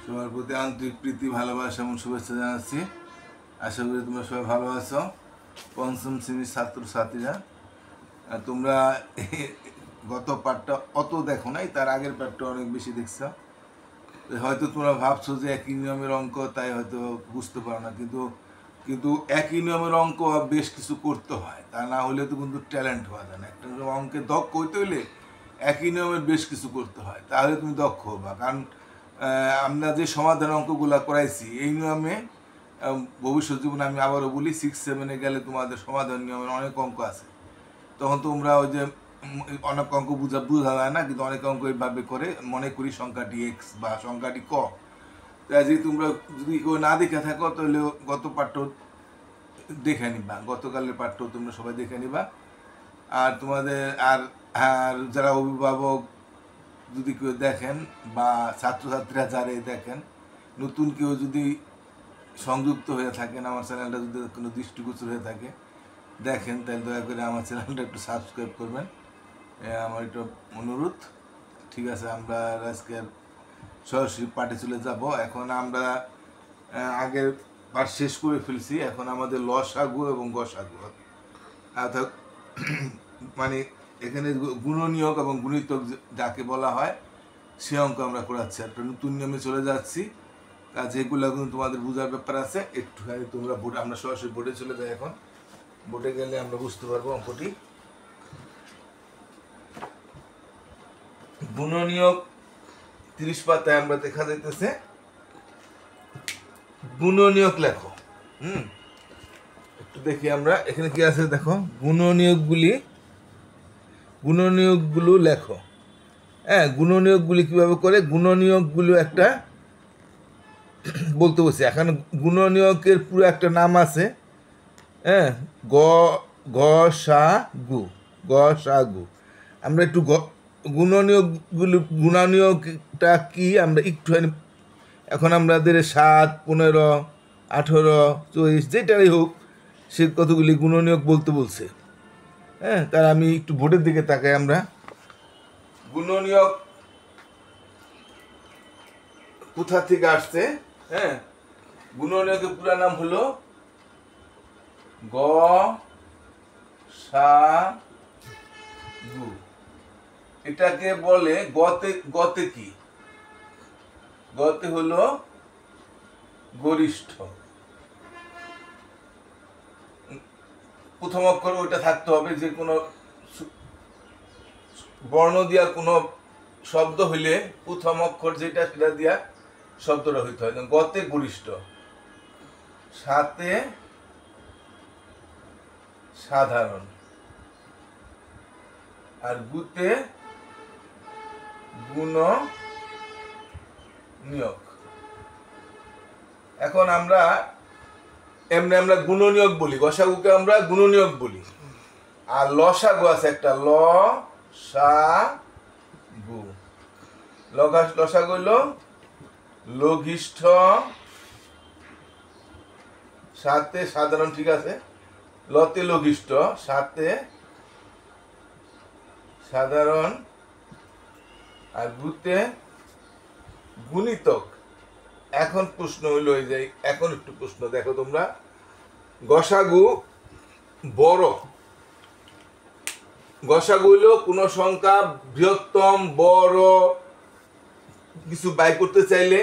সবার প্রতি আন্তরিক প্রীতি ভালোবাসা এবং শুভেচ্ছা জানাচ্ছি। আশা করি তোমরা সবাই ভালো আছো। পঞ্চম শ্রেণীর ছাত্রছাত্রীরা, তোমরা গত পাঠটা অত দেখো নাই, তার আগের পাঠটা অনেক বেশি দেখছো। হয়তো তোমরা ভাবছো যে একই নিয়মের অঙ্ক, তাই হয়তো বুঝতে পারো না, কিন্তু একই নিয়মের অঙ্ক বেশ কিছু করতে হয়, তা না হলে তো কিন্তু ট্যালেন্ট হওয়া যায় না। একটা অঙ্কে দক্ষ হইতে হইলে একই নিয়মের বেশ কিছু করতে হয়, তাহলে তুমি দক্ষ হবা। কারণ আমরা যে সমাধান অঙ্কগুলো করাইছি এই নিয়মে ভবিষ্যৎ জীবনে, আমি আবারও বলি, 6-7-এ গেলে তোমাদের সমাধান নিয়মের অনেক অঙ্ক আছে। তখন তোমরা ওই যে অনেক অঙ্ক বোঝা যায় না, কিন্তু অনেক অঙ্ক এইভাবে করে মনে করি সংখ্যাটি এক্স বা সংখ্যাটি ক। তাই যে তোমরা যদি কেউ না দেখে থাকো তাহলে গত পাঠ্য দেখে নিবা, গতকালের পাঠ্য তোমরা সবাই দেখে নিবা। আর তোমাদের আর আর যারা অভিভাবক যদি কেউ দেখেন বা ছাত্রছাত্রীরা যারাই দেখেন, নতুন কেউ যদি সংযুক্ত হয়ে থাকেন, আমার চ্যানেলটা যদি কোনো দৃষ্টিগোচর হয়ে থাকে দেখেন, তাহলে দয়া করে আমার চ্যানেলটা একটু সাবস্ক্রাইব করবেন, আমার একটু অনুরোধ। ঠিক আছে, আমরা আজকের সরাসরি পাঠে চলে যাব। এখন আমরা আগের পাঠ শেষ করে ফেলছি, এখন আমাদের লসাগু এবং গসাগু, অর্থাৎ মানে এখানে গুণনীয়ক এবং গুণিতক যাকে বলা হয় সে অঙ্ক আমরা করাচ্ছি। একটা নতুন নিয়মে চলে যাচ্ছি, যেগুলো কিন্তু তোমাদের বোঝার ব্যাপার আছে একটুখানি। তোমরা আমরা সরাসরি বোর্ডে চলে যাই। এখন বোর্ডে গেলে আমরা বুঝতে পারবো অঙ্কটি। গুণনীয়ক 30 পাতায় আমরা দেখা যাইতেছে। গুণনীয়ক লেখো। একটু দেখি আমরা এখানে কি আছে, দেখো। গুণনীয়কগুলো লেখো। হ্যাঁ, গুণনীয়কগুলি কিভাবে করে, গুণনীয়কগুলো একটা বলতে বলছি। এখন গুণনীয়কের পুরো একটা নাম আছে। হ্যাঁ, গসাগু। আমরা একটু গুণনীয়কটা কি আমরা একটুখানি, এখন আমাদের 7, 15, 18, 24 যেটাই হোক, সে কতগুলি গুণনীয়ক বলতে বলছে। হ্যাঁ, তার আমি একটু বোর্ডের দিকে তাকাই। আমরা গুণনীয়ক কোথা থেকে আসছে? হ্যাঁ, গুণনীয়কের পুরো নাম হলো গসাগু। এটাকে বলে গতে কি? গতে হলো গরিষ্ঠ। প্রথম অক্ষর ওইটা থাকতে হবে, যে কোনো বর্ণ দিয়া কোনো শব্দ হইলে প্রথম অক্ষর যেটা সেটা দিয়া শব্দটা হইতে হয়। গতে গরিষ্ঠ, সাথে সাধারণ, আর গুতে গুণনীয়ক। এখন আমরা আমরা গুণনীয়ক বলি, গসাগুকে আমরা গুণনীয়ক বলি। আর লসাগু আছে একটা, লসাগু হলো লঘিষ্ঠ সাথে সাধারণ। ঠিক আছে, লতে লঘিষ্ঠ, সাথে সাধারণ, আর গুতে গুণিতক। এখন প্রশ্ন হইল, এই যে এখন একটু প্রশ্ন দেখো তোমরা। গসাগু বড়, গসাগু হইল কোন সংখ্যা বৃহত্তম, বড় কিছু বাই করতে চাইলে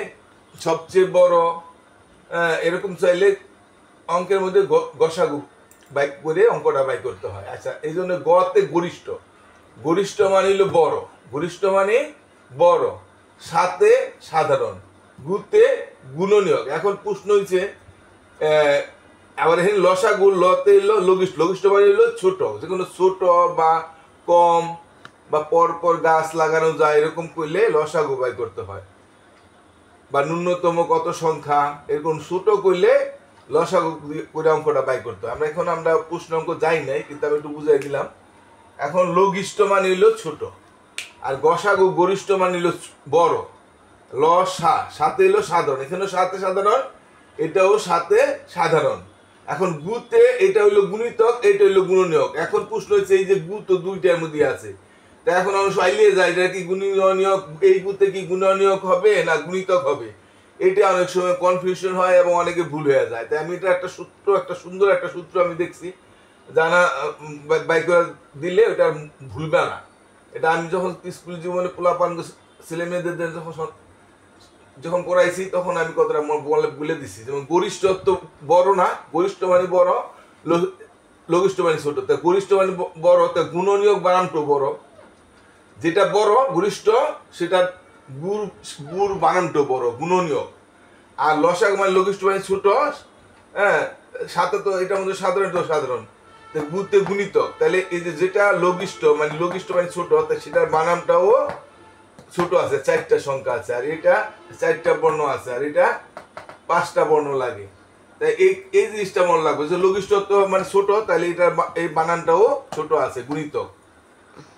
সবচেয়ে বড়, এরকম চাইলে অঙ্কের মধ্যে গসাগু বাই করে অঙ্কটা বাই করতে হয়। আচ্ছা, এই জন্য গতে গরিষ্ঠ, গরিষ্ঠ মানে হইল বড়, গরিষ্ঠ মানে বড়, সাথে সাধারণ, গুতে গুণনীয়ক। এখন প্রশ্ন হয়েছে আবার এখানে লসাগু, লতে হইলো লঘিষ্ঠ, লঘিষ্ঠ মানে হইলো ছোট, যে কোনো ছোট বা কম বা পরপর গাছ লাগানো যায় এরকম করলে লসাগু বাই করতে হয়, বা ন্যূনতম কত সংখ্যা এরকম ছোট করলে লসাগু করে অঙ্কটা বাই করতে হয়। আমরা প্রশ্ন অঙ্ক যাই নাই, কিন্তু আমি একটু বুঝাই দিলাম। এখন লঘিষ্ঠ মানে হইলো ছোট, আর গসাগু গরিষ্ঠ মানে হইলো বড়, সাথে হইলো সাধারণ, এখানেও সাথে সাধারণ, এটাও সাথে সাধারণ। এখন গুতে এটা হইলো গুণিতক, এটা হইলো গুণনীয়ক। এখন প্রশ্ন হচ্ছে, এই যে গু তো দুইটার মধ্যে আছে, তা এখন আমরা চাইলে যাই এটা কি গুণনীয়ক, এই গুতে কি গুণনীয়ক হবে না গুণিতক হবে, এটা অনেক সময় কনফিউশন হয় এবং অনেকে ভুল হয়ে যায়। তাই আমি এটা একটা সুন্দর একটা সূত্র আমি দেখছি, জানা বাইক দিলে ওটা ভুলবে না। এটা আমি যখন স্কুল জীবনে পোলাপান ছেলে মেয়েদের যখন পড়াইছি তখন আমি কতটা বলে দিছি। যেমন গরিষ্ঠত্ব বড় না, গরিষ্ঠ মানে বড়, লঘিষ্ঠ মানে ছোট। তা গরিষ্ঠ মানে বড়, তা গুণনীয়ক বানানটো বড়। যেটা বড় গরিষ্ঠ সেটা গুড় বানানটো বড়, গুণনীয়ক। আর লসাগু মানে লঘিষ্ঠ মানে ছোট। হ্যাঁ, সাথে তো এটার মধ্যে সাধারণ গুতে গুণিতক। তাহলে এই যে যেটা লঘিষ্ঠ মানে ছোট, সেটার বানানটাও ছোট আছে, 4টা সংখ্যা আছে। আর এটা 4টা বর্ণ আছে, আর এটা 5টা বর্ণ লাগে। তাই এই জিনিসটা মনে লাগবে যে লঘিষ্ঠত্ব মানে ছোট, তাহলে এটার এই বানানটাও ছোট আছে, গুণিতক।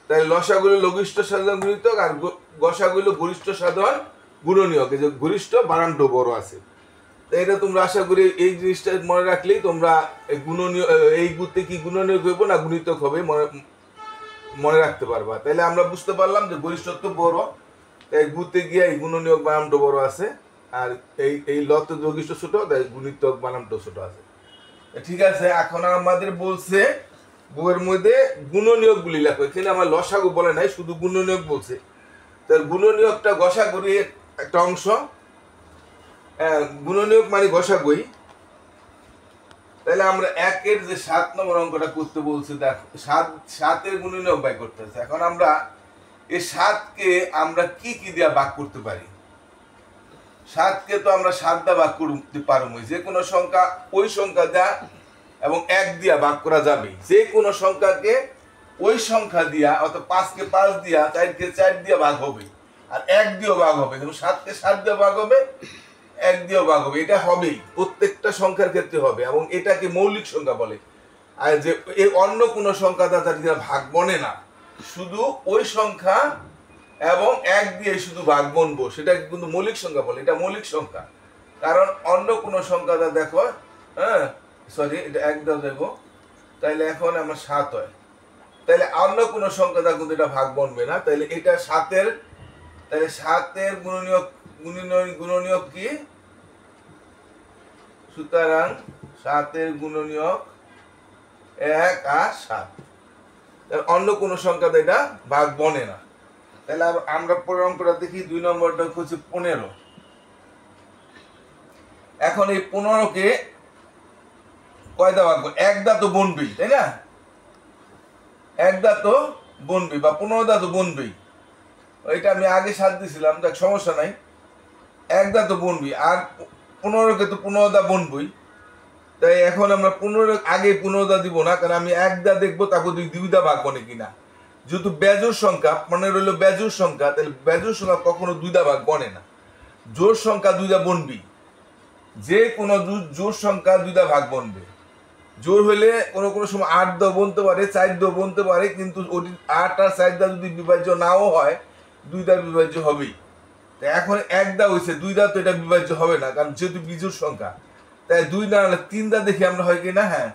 তাই লসাগুলো লঘিষ্ঠ সাধারণ গুণিতক, আর গসাগুলো গরিষ্ঠ সাধারণ গুণনীয়ক। এই যে গরিষ্ঠ বানানটাও বড় আছে। তাই এটা তোমরা আশা করি এই জিনিসটা মনে রাখলেই তোমরা গুণনীয় এই গুতে কি গুণনীয়ক হইব না গুণিতক হবে মনে রাখতে পারবা। তাহলে আমরা বুঝতে পারলাম যে গরিষ্ঠত্ব বড়, তাই গুতে গিয়ে এই গুণনীয়ক বানানটা বড় আছে। আর এই লত লঘিষ্ঠ ছোট, তাই গুণিতক বানানটা ছোট আছে। ঠিক আছে, এখন আমাদের বলছে বইয়ের মধ্যে গুণনীয়ক গুলি লেখো। এখানে আমার লসাগু বলে নাই, শুধু গুণনীয়ক বলছে। তার গুণনীয়কটা গসাগুরি একটা অংশ। গুণনীয়ক মানে গসাগুই। তাহলে আমরা 1-এর যে 7 নম্বর অঙ্কটা করতে বলছে, দেখো 7-এর গুণনীয়ক বাই করতেছে। এখন আমরা এই 7কে আমরা কি দিয়ে ভাগ করতে পারি? 7কে তো আমরা 7 দিয়ে ভাগ করতে পারবো। যে কোনো সংখ্যা ওই সংখ্যা দেয়া এবং 1 দিয়া ভাগ করা যাবে। যে কোনো সংখ্যাকে ওই সংখ্যা দিয়া, অর্থাৎ 5কে 5 দিয়া, 4কে 4 দিয়া ভাগ হবে, আর 1 দিয়েও ভাগ হবে। যেমন 7কে 7 দিয়ে ভাগ হবে, 1 দিয়েও ভাগ হবে। এটা হবেই, প্রত্যেকটা সংখ্যার ক্ষেত্রে হবে, এবং এটাকে মৌলিক সংখ্যা বলে। আর যে এই অন্য কোনো সংখ্যা দ্বারা ভাগ বনে না, শুধু ওই সংখ্যা এবং 1 দিয়ে শুধু ভাগ বনবো, সেটাকে কিন্তু মৌলিক সংখ্যা বলে। এটা মৌলিক সংখ্যা, কারণ অন্য কোনো সংখ্যা দেখো, হ্যাঁ সরি, এটা 1 দেওয়া দেবো, তাইলে এখন আমার 7 হয়। তাইলে অন্য কোনো সংখ্যা দ্বারা কিন্তু এটা ভাগ বনবে না। তাইলে এটা 7-এর, তাহলে 7-এর গুণনীয়ক কি? সুতরাং 7-এর গুণনীয়ক 1 আর 7। অন্য কোনো সংখ্যা এটা ভাগ বনে না। তাহলে আমরা পরের অঙ্কটা দেখি। 2 নম্বরটা হচ্ছে 15। এখন এই 15কে কয়টা ভাগ? 1 দা তো বনবেই, তাই না? 1 দা তো বনবেই, বা 15 দা তো বনবেই। ওইটা আমি আগে 7 দিছিলাম, দেখ সমস্যা নাই। 1 দা তো বনবি, আর 15কে তো 15 দা বনবই। তাই এখন আমরা 15 আগে 15 দা দিব না, কারণ আমি 1 দা দেখবো, তারপর 2 দা ভাগ বনে কিনা। যেহেতু বেজোড় সংখ্যা, 15 হইলো বেজোড় সংখ্যা, তাহলে বেজোড় সংখ্যা কখনো 2 দা ভাগ বনে না। জোড় সংখ্যা 2 দা বনবি, যে কোনো জোড় সংখ্যা 2 দা ভাগ বনবে। জোর হইলে কোনো সময় 8 দা বনতে পারে, 4 দা বনতে পারে, কিন্তু 8 আর 4 দা যদি বিভাজ্য নাও হয়, 2 দা বিভাজ্য হবেই। এখন 1 দা হয়েছে, 2 দা তো এটা বিভাজ্য হবে না, কারণ যেহেতু বিজোড় সংখ্যা। তাই 2 না হলে 3 দা দেখি আমরা হয় কিনা। হ্যাঁ,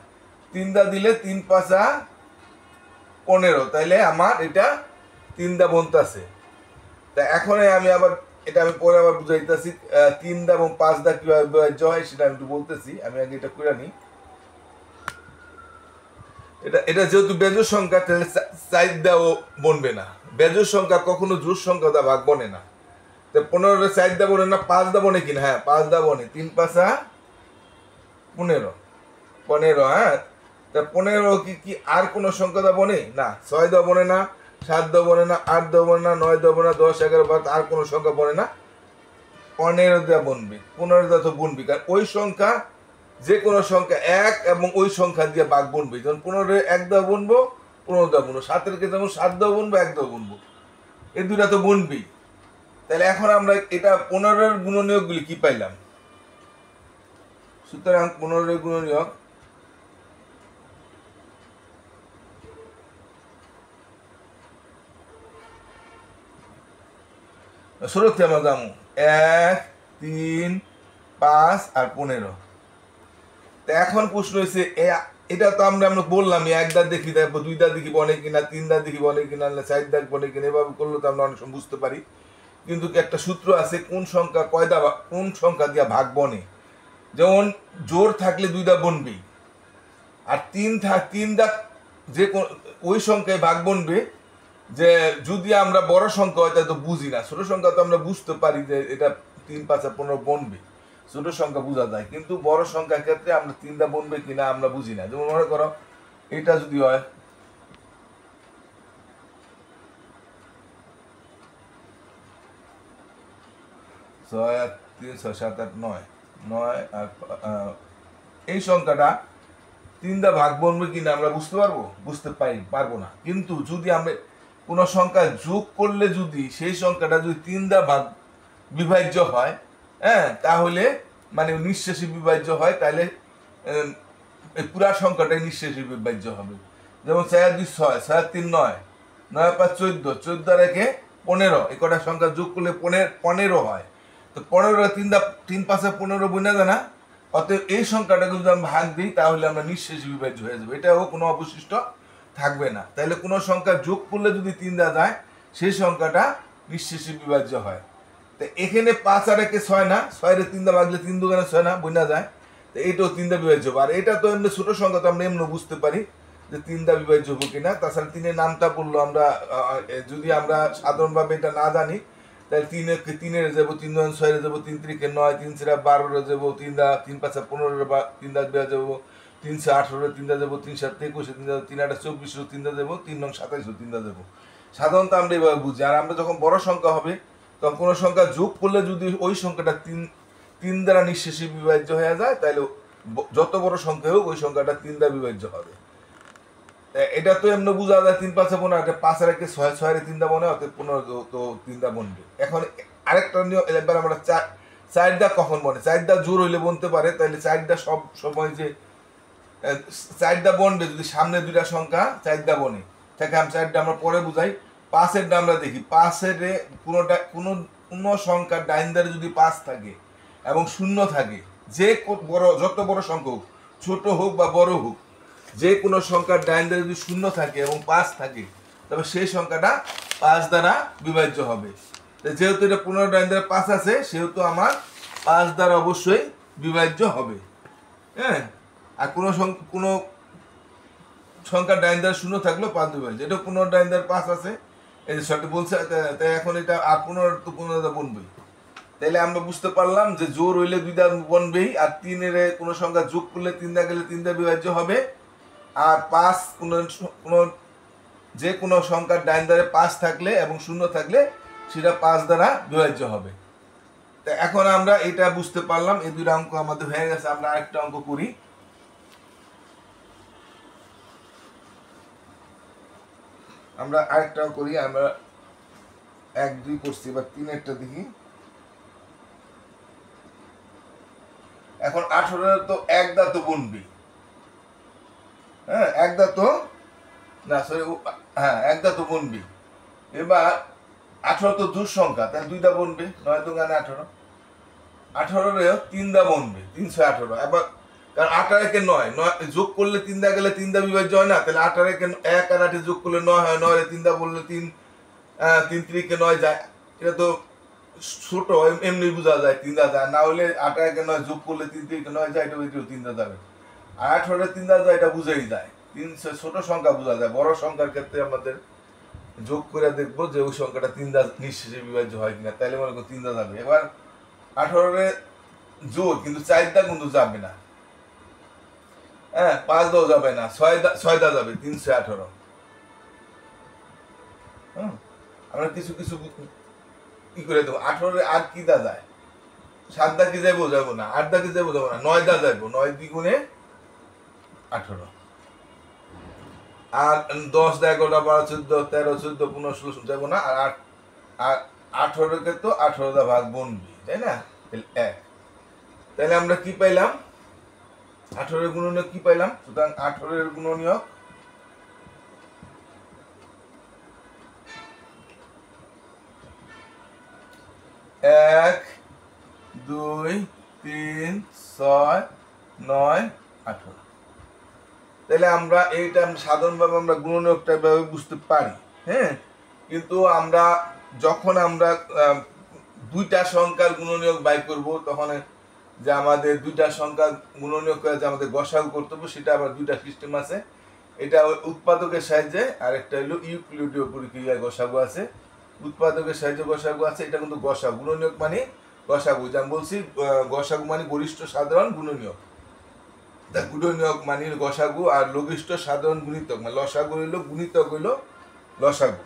3 দা দিলে 3 5 15, তাইলে আমার এটা 3 দা বনতেছে। তা এখন আমি আবার এটা আমি পরে আবার বুঝাইতেছি 3 দা এবং 5 দা কিভাবে বিভাজ্য হয়, সেটা আমি একটু বলতেছি। আমি আগে এটা করে নিই। এটা যেহেতু বেজোড় সংখ্যা, তাহলে 4 দাও বনবে না। বেজোড় সংখ্যা কখনো জোড় সংখ্যা দা ভাগ বনে না। তো 15 4 দা বনে না, 5 দা বনে কিনা? হ্যাঁ, 5 দা বনে। 3 5 15। হ্যাঁ, তা 15 কি আর কোন সংখ্যা দা বনে না? 6 দা বনে না, 7 দা বনে না, 8 দা বনে না, 9 দা বনে না, 10 11 12 আর কোন সংখ্যা বনে না। 15 দা বনবে, 15 দা তো বনবি, কারণ ওই সংখ্যা, যে কোনো সংখ্যা 1 এবং ওই সংখ্যা দিয়ে ভাগ বনবে। যেমন 15 1 দা বনবো, 15 দা বনবো। 7-এর ক্ষেত্রে যেমন 7 দা বনবো, 1 দা বনবো, এই 2টা তো বনবেই। তাহলে এখন আমরা এটা 15-এর গুণনীয়ক গুলি কি পাইলাম? সুতরাং 15-এর গুণনীয়ক শুরুতে আমরা যাবো 1 3 5 আর 15। তো এখন প্রশ্ন হয়েছে, এটা তো আমরা বললাম 1 দা দেখি, তারপর 2 দা দেখি বনে কিনা, 3 দা দেখি বনে কিনা, 4 দা বনে কিনা। এভাবে করলে তো আমরা অনেক সময় বুঝতে পারি। কিন্তু একটা সূত্র আছে কোন সংখ্যা কোন সংখ্যা দিয়া ভাগ বনে। যেমন জোর থাকলে 2 দা বনবেই, আর 3 দা যে ওই সংখ্যায় ভাগ বনবে যে যদি আমরা বড় সংখ্যা হয় তাহলে তো বুঝি না, ছোট সংখ্যা তো আমরা বুঝতে পারি যে এটা 3 5 15 বনবে, ছোট সংখ্যা বোঝা যায়, কিন্তু বড় সংখ্যার ক্ষেত্রে আমরা 3 দা বনবে কিনা আমরা বুঝি না। যেমন মনে করো এটা যদি হয় 6 আর 3 6 7 8 9 9 আর এই সংখ্যাটা 3 দা ভাগ বনবে কিনা আমরা বুঝতে পারবো না। কিন্তু যদি আমরা কোনো সংখ্যা যোগ করলে যদি সেই সংখ্যাটা যদি 3 দা ভাগ বিভাজ্য হয়, হ্যাঁ, তাহলে মানে নিঃশেষী বিভাজ্য হয়, তাহলে এই পুরা সংখ্যাটাই নিঃশেষী বিভাজ্য হবে। যেমন 4 2 6 6 3 9 9 5 14 14 আর 1 15, এই কটা সংখ্যা যোগ করলে 15 হয়। তো 15 3 5 15 বোঝা যায় না, অতএব এই সংখ্যাটাকে যদি আমরা ভাগ দিই তাহলে আমরা নিঃশেষী বিভাজ্য হয়ে যাবে, এটাও কোনো অবশিষ্ট থাকবে না। তাহলে কোনো সংখ্যা যোগ করলে যদি 3 দা যায় সেই সংখ্যাটা নিঃশেষী বিভাজ্য হয়। তো এখানে 5 আর 1 6 না, 6 এর 3 দা ভাগলে 3 2 6 না, বোঝা যায়। তো এইটাও 3 দা বিভাজ্য হবে। আর এটা তো এমনি ছোট সংখ্যা, তো আমরা এমনি বুঝতে পারি যে 3 দা বিভাজ্য হবে কিনা। তাছাড়া 3 এর নামটা বললো আমরা, যদি আমরা সাধারণভাবে এটা না জানি তাহলে 3 যাবো, 3 2 6 যাবো, 3 3 9, 3 4 12 যাবো, 3 দা 3 5 15 3 দা বিভাজ্য যাবো, 3 6 18 3 দা যাবো, 3 7 21 3 দা, 3 8 24 3 দা যাবো, 3 9 27 3 দা যাবো। সাধারণত আমরা এইভাবে বুঝি। আর আমরা যখন বড় সংখ্যা হবে তখন কোনো সংখ্যা যোগ করলে যদি ওই সংখ্যাটা 3 দ্বারা নিঃশেষী বিভাজ্য হয়ে যায়, তাহলে যত বড় সংখ্যা হোক ওই সংখ্যাটা 3 দ্বারা বিভাজ্য হবে। এটা তো এমনি বোঝা যায় 3 5 15, 5 আর 1 6, 6 এর 3 দা বনে, অর্থাৎ 15 তো 3 দা বনবে। এখন আরেকটা নিয়ম, এবার আমরা 4 দা কখন বনে, 4 দা জোর হইলে বনতে পারে, তাহলে 4 দা সব সময় যে 4 দা বনবে যদি সামনে দুইটা সংখ্যা 4 দা বনে থাকে। আমি 4 দা আমরা পরে বুঝাই। 5 এর আমরা দেখি, 5 এর কোনো সংখ্যার ডাইন ধারে যদি 5 থাকে এবং 0 থাকে, যে যত বড় সংখ্যা হোক, ছোট হোক বা বড় হোক, যে কোনো সংখ্যার ডাইন ধারে যদি 0 থাকে এবং 5 থাকে, তবে সেই সংখ্যাটা 5 দ্বারা বিভাজ্য হবে। যেহেতু এটা 15 ডাইন ধারে 5 আছে, সেহেতু আমার 5 দ্বারা অবশ্যই বিভাজ্য হবে। হ্যাঁ, আর কোনো সংখ্যার ডাইন ধারে 0 থাকলেও 5 বিভাজ্য। এটা 15 ডাইন ধারে 5 আছে, এই যে সঠিক বলছে। তাই এখন এটা আর 15 তো 15 দা বনবেই। তাইলে আমরা বুঝতে পারলাম যে জোর হইলে 2 দা বনবেই, আর 3 এর কোনো সংখ্যা যোগ করলে 3 দা গেলে 3 দা বিভাজ্য হবে। আর 5 যে কোনো সংখ্যার ডাইন ধারে 5 থাকলে এবং 0 থাকলে সেটা 5 দ্বারা বিভাজ্য হবে। তা এখন আমরা এটা বুঝতে পারলাম, এই দুইটা অঙ্ক আমাদের হয়ে গেছে। আমরা আরেকটা অঙ্ক করি। আমরা 1 2 করছি, এবার 3 একটা দেখি। এখন 18 তো 1 দা তো বনবি, হ্যাঁ, 1 দা তো না, সরি, হ্যাঁ 1 দা তো বনবি। এবার 18 তো জোড় সংখ্যা, তাহলে 2 দা বনবে, 9 2 18, 18 রে 3 দা বনবে, 318। এবার কারণ 8 আর 1 9 যোগ করলে 3 দা গেলে 3 দা বিভাজ্য হয় না, তাহলে 8 আর 1 আর 8 যোগ করলে 9 হয়, 9 রে 3 দা বললে 3 3 9 যায়। এটা তো ছোট, এমনি বোঝা যায় 3 দা যায় না, হলে 8 আর 1 9 যোগ করলে 3 9 যায়, এটা 3 দা যাবে। আর 18 3 দা যায়, এটা বুঝাই যায়। 3 ছোট সংখ্যা বোঝা যায়, বড় সংখ্যার ক্ষেত্রে আমাদের যোগ করে দেখবো যে ওই সংখ্যাটা 3 দা নিঃশেষে বিভাজ্য হয় কিনা। তাহলে মনে করো 3 দা যাবে। এবার 18 জোর, কিন্তু 4 দা কিন্তু যাবে না, হ্যাঁ, 5 দাও যাবে না, 6 দা যাবে, 318। আমরা কিছু কি করে দেবো। 18 আর কি দা যায়, 7 দা কি যাবো না, 8 দা কি যাবো না, 9 দা যাবো, 9 দ্বিগুণে 18। আর 10 দা 11 12 14 13 14 15 16 যাবো না। আর 18 তো 18 দা ভাগ বনবি, তাই না, 1। তাহলে আমরা কি পাইলাম, 18 এর গুণনীয়ক কি পাইলাম। সুতরাং 18 এর গুণনীয়ক 1 2 3 6 9 18। তাহলে আমরা এইটা সাধারণভাবে আমরা গুণনীয়কটা ভাবে বুঝতে পারি, হ্যাঁ। কিন্তু আমরা যখন আমরা দুইটা সংখ্যার গুণনীয়ক বাই করব, তখন যে আমাদের দুইটা সংখ্যা গুণনীয়ক করে যে আমাদের গসাগু করতে হবে, সেটা আবার দুইটা সিস্টেম আছে। এটা উৎপাদকের সাহায্যে, আর একটা হলো ইউক্লিডীয় প্রক্রিয়ায় গসাগু আছে। উৎপাদকের সাহায্যে গসাগু আছে, এটা কিন্তু গসাগু। গুণনীয়ক মানে গসাগু, যা আমি বলছি গসাগু মানে গরিষ্ঠ সাধারণ গুণনীয়ক। তা গুণনীয়ক মানে গসাগু, আর লঘিষ্ঠ সাধারণ গুণিতক মানে লসাগু হইল গুণিতক হইল লসাগু।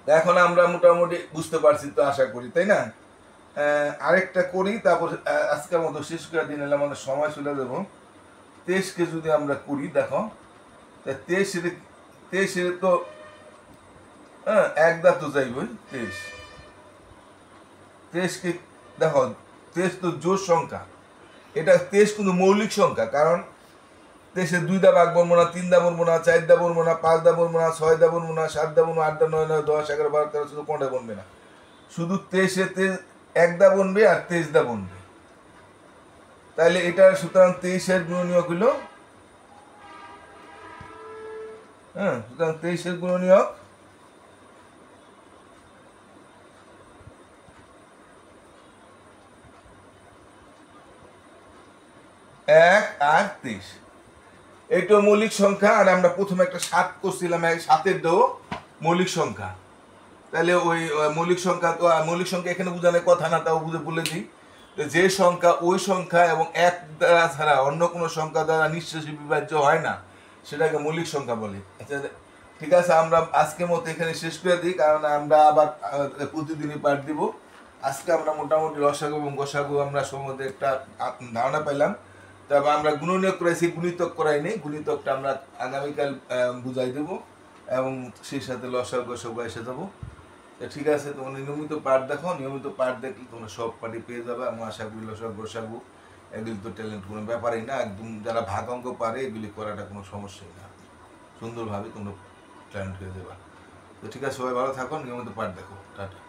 এখন আমরা মোটামুটি বুঝতে পারছি তো, আশা করি, তাই না? আরেকটা করি, তারপর আজকের মতো শেষ করে দিন, আমাদের সময় চলে দেবো। 23কে যদি আমরা করি, দেখো 23 তো এক দাঁত তো যাইবই। 23কে দেখো, 23 তো জোড় সংখ্যা। এটা 23 কিন্তু মৌলিক সংখ্যা, কারণ 23 2 দা ভাগ বলবো না, 3 দা বলবো না, 4 দা বলবো না, 5 দা বলবো না, 6 দা বলবো না, 7 দা বলবো, 8 দা, 9 9, 10 11 12 13 14 15 বলবে না। শুধু 23 এক দা বনবে আর 23 দা বনবে। তাহলে এটা সুতরাং 23-এর গুণনীয়ক হইল, সুতরাং 23-এর গুণনীয়ক 1 আর 23। এইটা মৌলিক সংখ্যা, আর আমরা প্রথমে একটা 7 করছিলাম, 7-এর দো মৌলিক সংখ্যা। তাহলে ওই মৌলিক সংখ্যা তো, মৌলিক সংখ্যা এখানে বোঝানোর কথা না, তাও বলে দিই যে সংখ্যা ওই সংখ্যা এবং এক দ্বারা ছাড়া অন্য কোনো সংখ্যা দ্বারা নিঃশেষে বিভাজ্য হয় না, সেটাকে মৌলিক সংখ্যা বলে। আচ্ছা, ঠিক আছে, আমরা আজকের মতো এখানে শেষ করে দিই, কারণ আমরা আবার প্রতিদিনই পাঠ দিব। আজকে আমরা মোটামুটি লসাগু এবং গসাগু আমরা সম্বন্ধে একটা ধারণা পাইলাম। তবে আমরা গুণনীয়ক করাইছি, গুণিতক করাইনি। গুণিতকটা আমরা আগামীকাল বুঝাই দেব, এবং সেই সাথে লসাগু গসাগু এসে যাবো। ঠিক আছে, তোমরা নিয়মিত পাঠ দেখো, নিয়মিত পাঠ দেখলে তোমরা সব পাঠই পেয়ে যাবে। আমি আশা করি লসাগু গসাগু এগুলি তো ট্যালেন্ট কোনো ব্যাপারই না, একদম যারা ভাগ অঙ্ক পারে এগুলি করাটা কোনো সমস্যাই না, সুন্দরভাবে তোমরা ট্যালেন্ট পেয়ে যাবা। তো ঠিক আছে, সবাই ভালো থাকো, নিয়মিত পাঠ দেখো, টাটা।